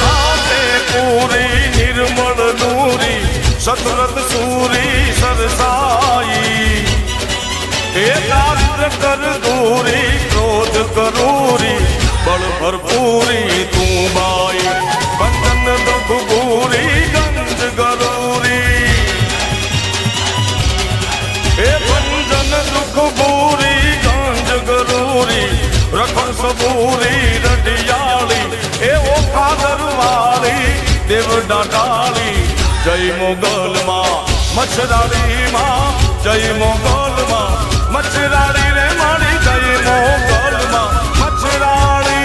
ताते पूरी निर्मल नूरी सतरत सूरी सरसाई हे दारिद्र कर दूरी क्रोध करूरी बल भरपूरी तू बाई बंधन दुख पूरी गंज गरूरी हे बंधन दुख पूरी गंज गरूरी रखण सबूरी रटियाली हे ओखा दरवाली देव डाटाली जय मोगल मां मच्छराली मां जय मोगल मां मच्छराली रे मारी जय मोगल मां मच्छराली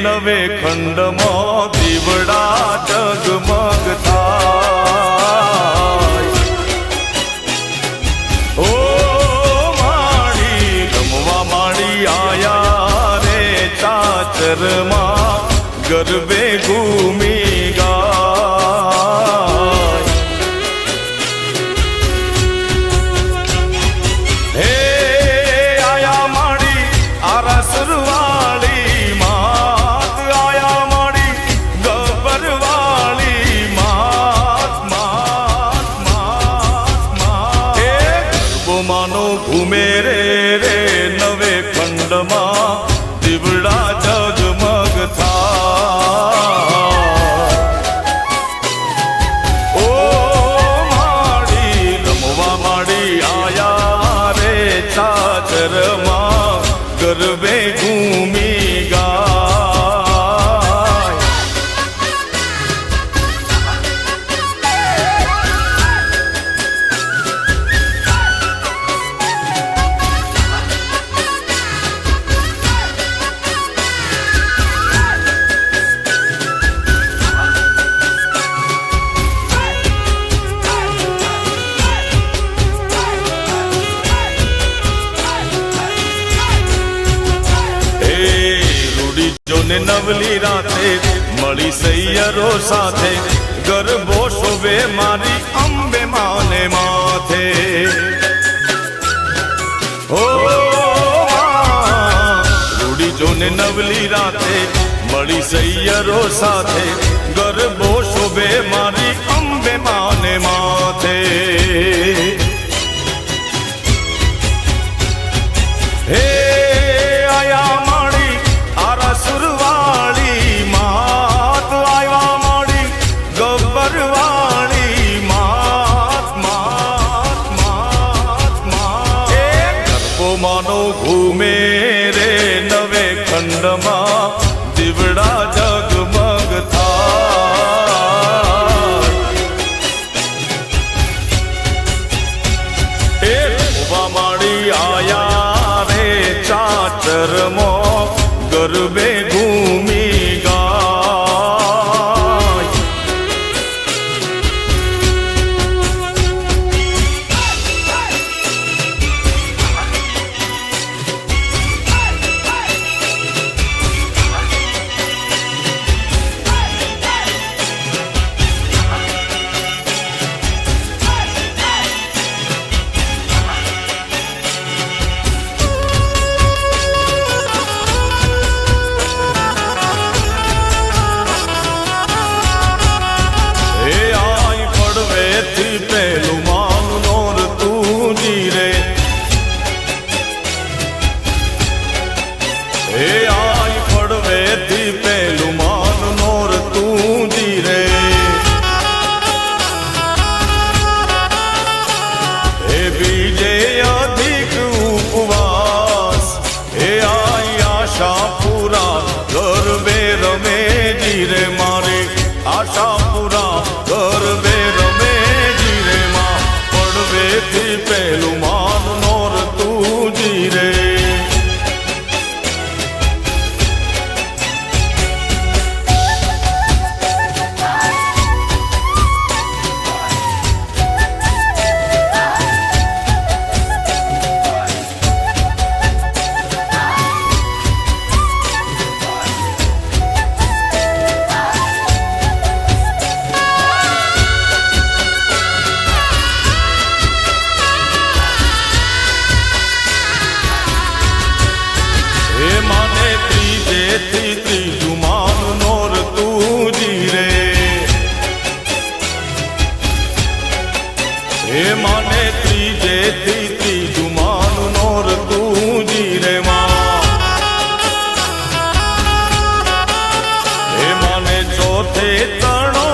नवे खंड में दीवड़ा जगमग थाय ओ माड़ी रमवा माड़ी आया रे चाचर मां गरबे घूमी गाय हे आया माड़ी आरसरवाली घूमे रे रे नवे खंड मां दीवड़ा जगमग था ओ माड़ी रमवा माड़ी आया रे चाचर मां गरबे घूमी गाय ने नवली राते मળી सैयरो साथे गरबो शोभे मारी अंबे माने माथे ओ रूड़ी जो ने नवली राते मળી सैयरो साथे गरबो शोभे मारी अंबे माने माथे हे आया सुरवाली मात आया माड़ी गब्बरवाली मात मात मात मात गरबो मानो घूमे रे नवे खंड मां दीवड़ा जगमग था આશાપુરા ગરબે રમે જીરે માં પડવેથી પેલું માન નોર તું જીરે ત્રીજું માન નોર તું જીરે હે માને ત્રીજેથી ત્રીજું માન નોર તું જીરે માં હે માને ચોથે તણો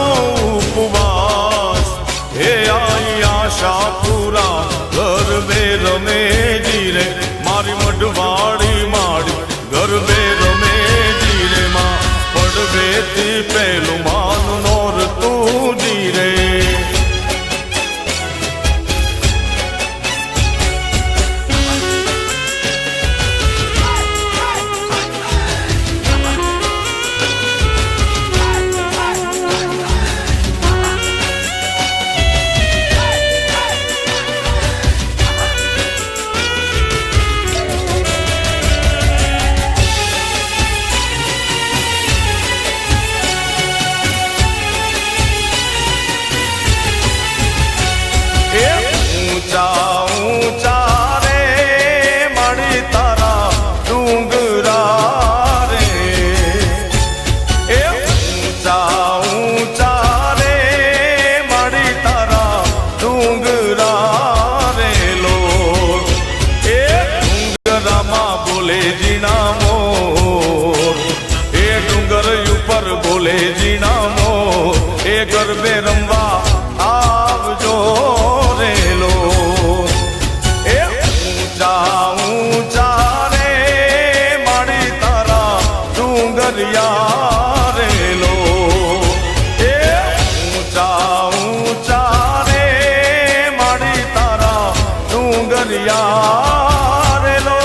ઉપવાસ હે આઈ આશાપુરા ગરબે રમે જીરે મારી મઢવાડી માડી ગરબે રમે જીરે માં પડવેથી પેલું માન નોર તું જીરે ઊંચા ઊંચા રે મળી તારા ડુંગરા રે એ ઊંચા ઊંચા રે મળી તારા ડુંગરા રે લો એ ડુંગરામાં બોલે જીણા મોર એ ડુંગર ઉપર બોલે જીણા મોર એ ગરબે રમવા આવજો રેલો એ ઊંચા ઊંચા રે માડી તારા ડુંગરિયા રેલો એ ઊંચા ઊંચા રે માડી તારા ડુંગરિયા રેલો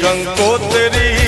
કંકોત્રી